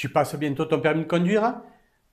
Tu passes bientôt ton permis de conduire?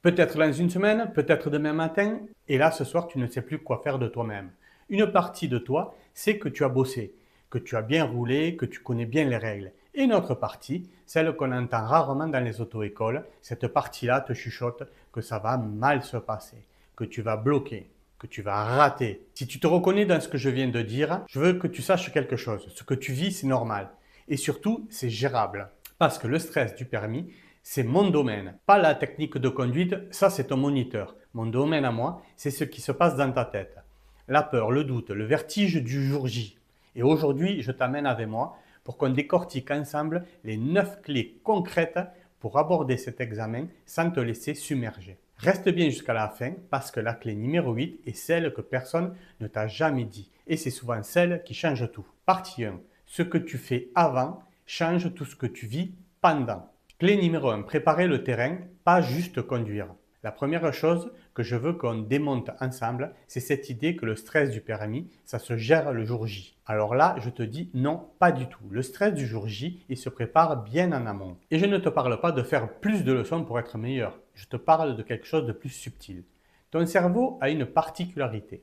Peut-être dans une semaine, peut-être demain matin, et là ce soir tu ne sais plus quoi faire de toi-même. Une partie de toi sait que tu as bossé, que tu as bien roulé, que tu connais bien les règles. Et une autre partie, celle qu'on entend rarement dans les auto-écoles, cette partie-là te chuchote que ça va mal se passer, que tu vas bloquer, que tu vas rater. Si tu te reconnais dans ce que je viens de dire, je veux que tu saches quelque chose. Ce que tu vis, c'est normal. Et surtout, c'est gérable. Parce que le stress du permis, c'est mon domaine. Pas la technique de conduite, ça c'est ton moniteur. Mon domaine à moi, c'est ce qui se passe dans ta tête. La peur, le doute, le vertige du jour J. Et aujourd'hui, je t'amène avec moi pour qu'on décortique ensemble les 9 clés concrètes pour aborder cet examen sans te laisser submerger. Reste bien jusqu'à la fin parce que la clé numéro 8 est celle que personne ne t'a jamais dit. Et c'est souvent celle qui change tout. Partie 1. Ce que tu fais avant change tout ce que tu vis pendant. Clé numéro 1, préparer le terrain, pas juste conduire. La première chose que je veux qu'on démonte ensemble, c'est cette idée que le stress du permis, ça se gère le jour J. Alors là, je te dis non, pas du tout. Le stress du jour J, il se prépare bien en amont. Et je ne te parle pas de faire plus de leçons pour être meilleur. Je te parle de quelque chose de plus subtil. Ton cerveau a une particularité.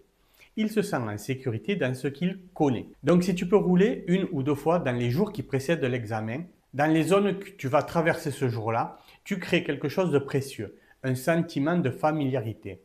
Il se sent en sécurité dans ce qu'il connaît. Donc si tu peux rouler une ou deux fois dans les jours qui précèdent l'examen, dans les zones que tu vas traverser ce jour-là, tu crées quelque chose de précieux, un sentiment de familiarité.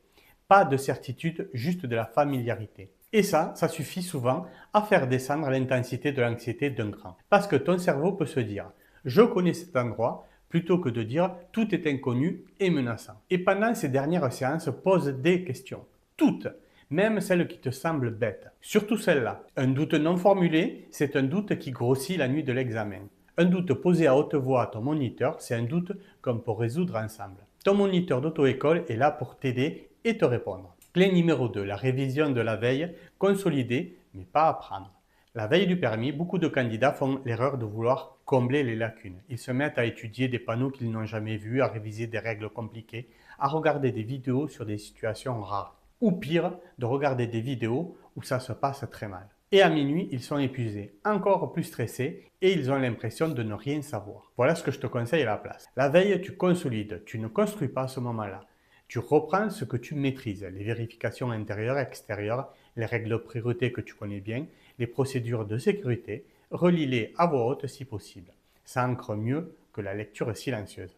Pas de certitude, juste de la familiarité. Et ça suffit souvent à faire descendre l'intensité de l'anxiété d'un cran. Parce que ton cerveau peut se dire « je connais cet endroit » plutôt que de dire « tout est inconnu et menaçant ». Et pendant ces dernières séances, pose des questions. Toutes, même celles qui te semblent bêtes. Surtout celle-là. Un doute non formulé, c'est un doute qui grossit la nuit de l'examen. Un doute posé à haute voix à ton moniteur, c'est un doute qu'on peut résoudre ensemble. Ton moniteur d'auto-école est là pour t'aider et te répondre. Clé numéro 2, la révision de la veille, consolider mais pas apprendre. La veille du permis, beaucoup de candidats font l'erreur de vouloir combler les lacunes. Ils se mettent à étudier des panneaux qu'ils n'ont jamais vus, à réviser des règles compliquées, à regarder des vidéos sur des situations rares. Ou pire, de regarder des vidéos où ça se passe très mal. Et à minuit, ils sont épuisés, encore plus stressés et ils ont l'impression de ne rien savoir. Voilà ce que je te conseille à la place. La veille, tu consolides, tu ne construis pas à ce moment-là. Tu reprends ce que tu maîtrises, les vérifications intérieures et extérieures, les règles de priorité que tu connais bien, les procédures de sécurité, relis-les à voix haute si possible. Ça ancre mieux que la lecture silencieuse.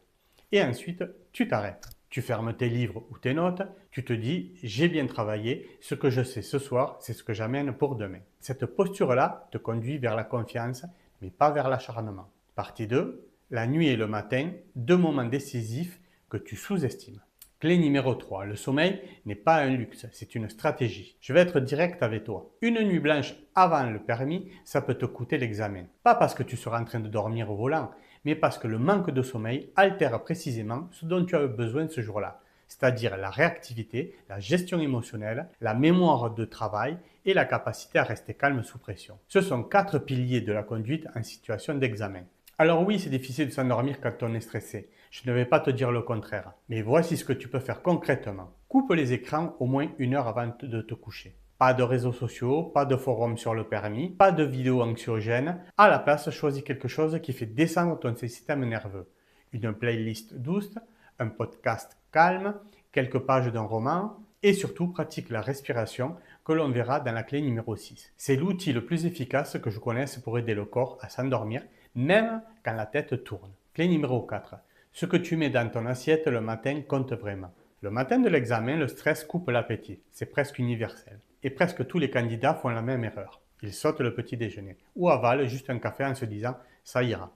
Et ensuite, tu t'arrêtes. Tu fermes tes livres ou tes notes, tu te dis « j'ai bien travaillé, ce que je sais ce soir, c'est ce que j'amène pour demain ». Cette posture-là te conduit vers la confiance, mais pas vers l'acharnement. Partie 2, la nuit et le matin, deux moments décisifs que tu sous-estimes. Clé numéro 3, le sommeil n'est pas un luxe, c'est une stratégie. Je vais être direct avec toi. Une nuit blanche avant le permis, ça peut te coûter l'examen. Pas parce que tu seras en train de dormir au volant, mais parce que le manque de sommeil altère précisément ce dont tu as besoin ce jour-là, c'est-à-dire la réactivité, la gestion émotionnelle, la mémoire de travail et la capacité à rester calme sous pression. Ce sont 4 piliers de la conduite en situation d'examen. Alors oui, c'est difficile de s'endormir quand on est stressé. Je ne vais pas te dire le contraire. Mais voici ce que tu peux faire concrètement. Coupe les écrans au moins 1 heure avant de te coucher. Pas de réseaux sociaux, pas de forums sur le permis, pas de vidéos anxiogènes. À la place, choisis quelque chose qui fait descendre ton système nerveux. Une playlist douce, un podcast calme, quelques pages d'un roman et surtout pratique la respiration que l'on verra dans la clé numéro 6. C'est l'outil le plus efficace que je connaisse pour aider le corps à s'endormir, même quand la tête tourne. Clé numéro 4. Ce que tu mets dans ton assiette le matin compte vraiment. Le matin de l'examen, le stress coupe l'appétit. C'est presque universel. Et presque tous les candidats font la même erreur. Ils sautent le petit déjeuner ou avalent juste un café en se disant « ça ira ».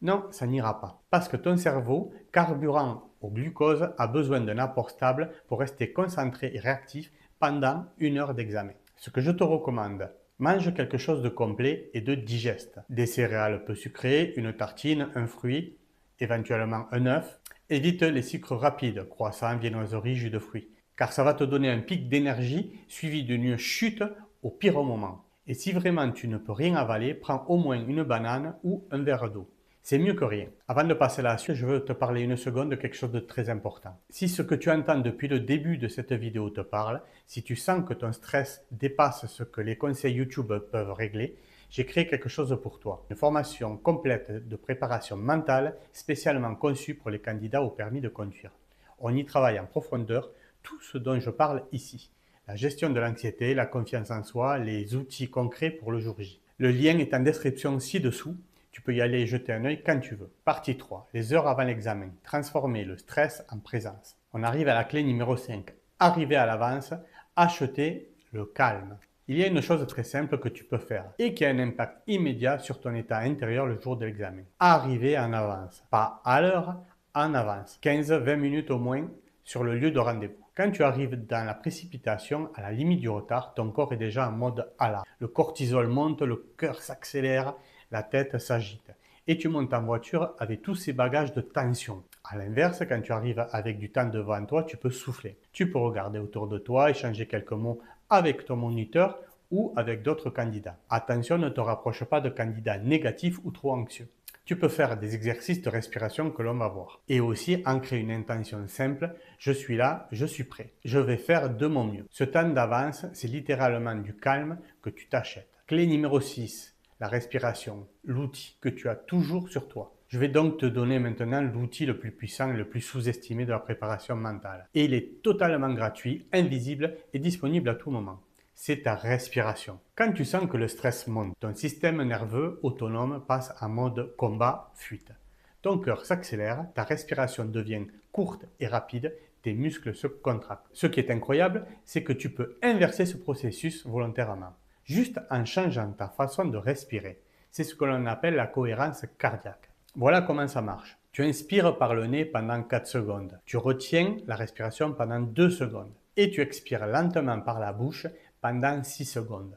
Non, ça n'ira pas. Parce que ton cerveau, carburant au glucose, a besoin d'un apport stable pour rester concentré et réactif pendant 1 heure d'examen. Ce que je te recommande, mange quelque chose de complet et de digeste. Des céréales peu sucrées, une tartine, un fruit, éventuellement un œuf. Évite les sucres rapides, croissants, viennoiseries, jus de fruits, car ça va te donner un pic d'énergie suivi d'une chute au pire moment. Et si vraiment tu ne peux rien avaler, prends au moins une banane ou un verre d'eau. C'est mieux que rien. Avant de passer à la suite, je veux te parler 1 seconde de quelque chose de très important. Si ce que tu entends depuis le début de cette vidéo te parle, si tu sens que ton stress dépasse ce que les conseils YouTube peuvent régler, j'ai créé quelque chose pour toi. Une formation complète de préparation mentale spécialement conçue pour les candidats au permis de conduire. On y travaille en profondeur tout ce dont je parle ici. La gestion de l'anxiété, la confiance en soi, les outils concrets pour le jour J. Le lien est en description ci-dessous. Tu peux y aller et jeter un œil quand tu veux. Partie 3. Les heures avant l'examen. Transformer le stress en présence. On arrive à la clé numéro 5. Arriver à l'avance, acheter le calme. Il y a une chose très simple que tu peux faire et qui a un impact immédiat sur ton état intérieur le jour de l'examen. Arriver en avance. Pas à l'heure, en avance. 15-20 minutes au moins sur le lieu de rendez-vous. Quand tu arrives dans la précipitation, à la limite du retard, ton corps est déjà en mode alarme. Le cortisol monte, le cœur s'accélère, la tête s'agite. Et tu montes en voiture avec tous ces bagages de tension. A l'inverse, quand tu arrives avec du temps devant toi, tu peux souffler. Tu peux regarder autour de toi, échanger quelques mots avec ton moniteur ou avec d'autres candidats. Attention, ne te rapproche pas de candidats négatifs ou trop anxieux. Tu peux faire des exercices de respiration que l'on va voir. Et aussi ancrer une intention simple, je suis là, je suis prêt. Je vais faire de mon mieux. Ce temps d'avance, c'est littéralement du calme que tu t'achètes. Clé numéro 6, la respiration, l'outil que tu as toujours sur toi. Je vais donc te donner maintenant l'outil le plus puissant et le plus sous-estimé de la préparation mentale. Et il est totalement gratuit, invisible et disponible à tout moment. C'est ta respiration. Quand tu sens que le stress monte, ton système nerveux autonome passe en mode combat-fuite. Ton cœur s'accélère, ta respiration devient courte et rapide, tes muscles se contractent. Ce qui est incroyable, c'est que tu peux inverser ce processus volontairement, juste en changeant ta façon de respirer. C'est ce que l'on appelle la cohérence cardiaque. Voilà comment ça marche. Tu inspires par le nez pendant 4 secondes. Tu retiens la respiration pendant 2 secondes. Et tu expires lentement par la bouche pendant 6 secondes.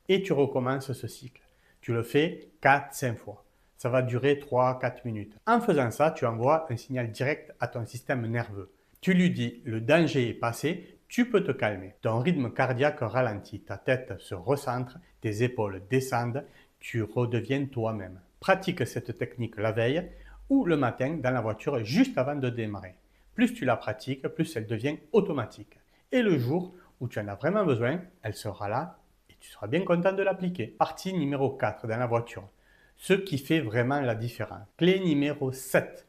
Et tu recommences ce cycle. Tu le fais 4-5 fois. Ça va durer 3-4 minutes. En faisant ça, tu envoies un signal direct à ton système nerveux. Tu lui dis, le danger est passé, tu peux te calmer. Ton rythme cardiaque ralentit, ta tête se recentre, tes épaules descendent, tu redeviens toi-même. Pratique cette technique la veille ou le matin dans la voiture juste avant de démarrer. Plus tu la pratiques, plus elle devient automatique. Et le jour où tu en as vraiment besoin, elle sera là et tu seras bien content de l'appliquer. Partie numéro 4 dans la voiture. Ce qui fait vraiment la différence. Clé numéro 7.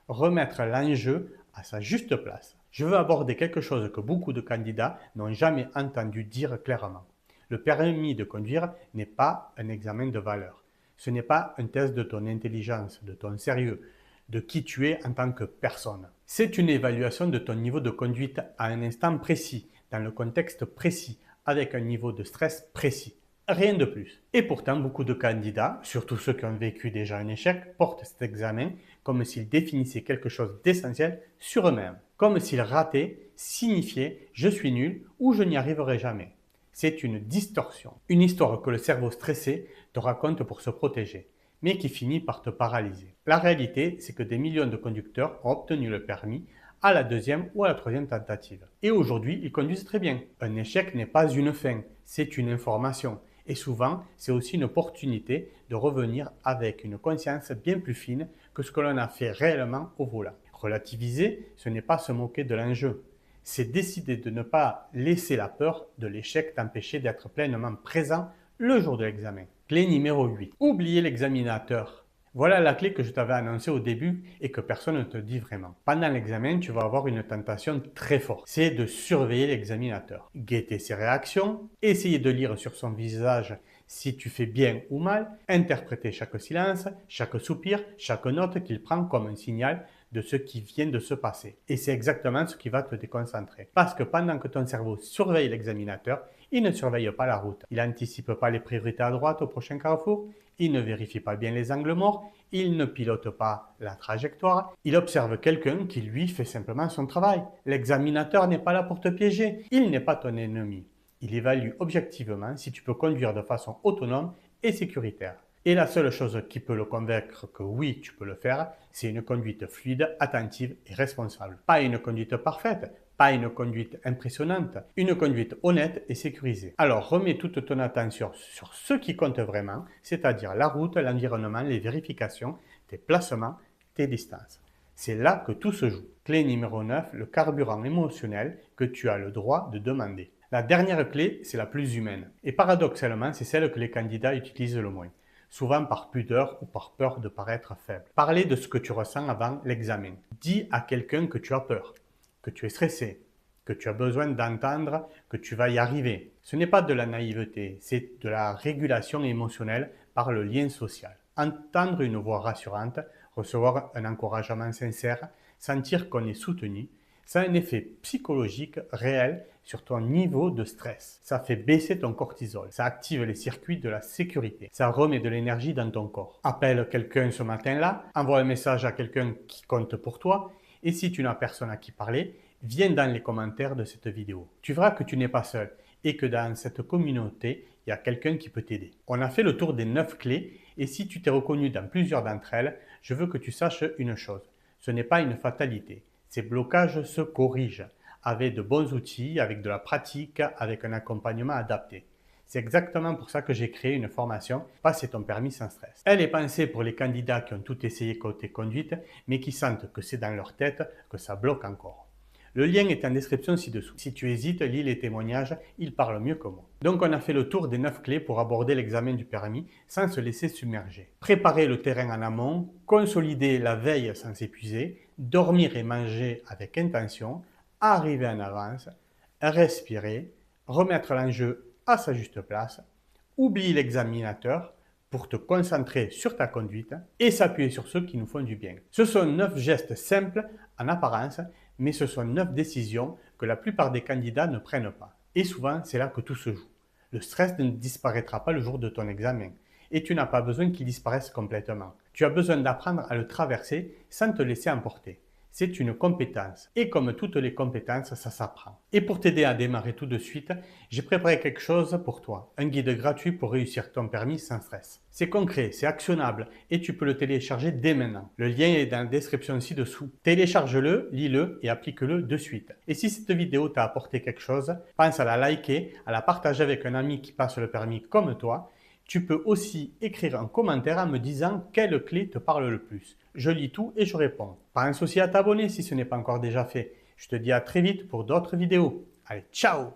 Remettre l'enjeu à sa juste place. Je veux aborder quelque chose que beaucoup de candidats n'ont jamais entendu dire clairement. Le permis de conduire n'est pas un examen de valeur. Ce n'est pas un test de ton intelligence, de ton sérieux, de qui tu es en tant que personne. C'est une évaluation de ton niveau de conduite à un instant précis, dans le contexte précis, avec un niveau de stress précis. Rien de plus. Et pourtant, beaucoup de candidats, surtout ceux qui ont vécu déjà un échec, portent cet examen comme s'ils définissaient quelque chose d'essentiel sur eux-mêmes. Comme s'ils rataient signifiait « je suis nul » ou « je n'y arriverai jamais ». C'est une distorsion. Une histoire que le cerveau stressé te raconte pour se protéger, mais qui finit par te paralyser. La réalité, c'est que des millions de conducteurs ont obtenu le permis à la deuxième ou à la troisième tentative. Et aujourd'hui, ils conduisent très bien. Un échec n'est pas une fin, c'est une information. Et souvent, c'est aussi une opportunité de revenir avec une conscience bien plus fine que ce que l'on a fait réellement au volant. Relativiser, ce n'est pas se moquer de l'enjeu. C'est décider de ne pas laisser la peur de l'échec t'empêcher d'être pleinement présent le jour de l'examen. Clé numéro 8. Oubliez l'examinateur. Voilà la clé que je t'avais annoncée au début et que personne ne te dit vraiment. Pendant l'examen, tu vas avoir une tentation très forte. C'est de surveiller l'examinateur. Guetter ses réactions, essayer de lire sur son visage si tu fais bien ou mal, interpréter chaque silence, chaque soupir, chaque note qu'il prend comme un signal de ce qui vient de se passer. Et c'est exactement ce qui va te déconcentrer. Parce que pendant que ton cerveau surveille l'examinateur, il ne surveille pas la route. Il n'anticipe pas les priorités à droite au prochain carrefour, il ne vérifie pas bien les angles morts, il ne pilote pas la trajectoire, il observe quelqu'un qui lui fait simplement son travail. L'examinateur n'est pas là pour te piéger, il n'est pas ton ennemi. Il évalue objectivement si tu peux conduire de façon autonome et sécuritaire. Et la seule chose qui peut le convaincre que oui, tu peux le faire, c'est une conduite fluide, attentive et responsable. Pas une conduite parfaite, pas une conduite impressionnante, une conduite honnête et sécurisée. Alors remets toute ton attention sur ce qui compte vraiment, c'est-à-dire la route, l'environnement, les vérifications, tes placements, tes distances. C'est là que tout se joue. Clé numéro 9, le carburant émotionnel que tu as le droit de demander. La dernière clé, c'est la plus humaine. Et paradoxalement, c'est celle que les candidats utilisent le moins. Souvent par pudeur ou par peur de paraître faible. Parlez de ce que tu ressens avant l'examen. Dis à quelqu'un que tu as peur, que tu es stressé, que tu as besoin d'entendre que tu vas y arriver. Ce n'est pas de la naïveté, c'est de la régulation émotionnelle par le lien social. Entendre une voix rassurante, recevoir un encouragement sincère, sentir qu'on est soutenu, ça a un effet psychologique réel sur ton niveau de stress. Ça fait baisser ton cortisol, ça active les circuits de la sécurité, ça remet de l'énergie dans ton corps. Appelle quelqu'un ce matin-là, envoie un message à quelqu'un qui compte pour toi, et si tu n'as personne à qui parler, viens dans les commentaires de cette vidéo. Tu verras que tu n'es pas seul et que dans cette communauté, il y a quelqu'un qui peut t'aider. On a fait le tour des 9 clés et si tu t'es reconnu dans plusieurs d'entre elles, je veux que tu saches une chose. Ce n'est pas une fatalité. Ces blocages se corrigent avec de bons outils, avec de la pratique, avec un accompagnement adapté. C'est exactement pour ça que j'ai créé une formation « Passer ton permis sans stress ». Elle est pensée pour les candidats qui ont tout essayé côté conduite, mais qui sentent que c'est dans leur tête que ça bloque encore. Le lien est en description ci-dessous. Si tu hésites, lis les témoignages, ils parlent mieux que moi. Donc on a fait le tour des 9 clés pour aborder l'examen du permis sans se laisser submerger. Préparer le terrain en amont, consolider la veille sans s'épuiser, dormir et manger avec intention, arriver en avance, respirer, remettre l'enjeu à sa juste place, oublie l'examinateur pour te concentrer sur ta conduite et s'appuyer sur ceux qui nous font du bien. Ce sont 9 gestes simples en apparence, mais ce sont 9 décisions que la plupart des candidats ne prennent pas. Et souvent, c'est là que tout se joue. Le stress ne disparaîtra pas le jour de ton examen et tu n'as pas besoin qu'il disparaisse complètement. Tu as besoin d'apprendre à le traverser sans te laisser emporter. C'est une compétence et comme toutes les compétences, ça s'apprend. Et pour t'aider à démarrer tout de suite, j'ai préparé quelque chose pour toi, un guide gratuit pour réussir ton permis sans stress. C'est concret, c'est actionnable et tu peux le télécharger dès maintenant. Le lien est dans la description ci-dessous. Télécharge-le, lis-le et applique-le de suite. Et si cette vidéo t'a apporté quelque chose, pense à la liker, à la partager avec un ami qui passe le permis comme toi. Tu peux aussi écrire un commentaire en me disant quelle clé te parle le plus. Je lis tout et je réponds. Pense aussi à t'abonner si ce n'est pas encore déjà fait. Je te dis à très vite pour d'autres vidéos. Allez, ciao!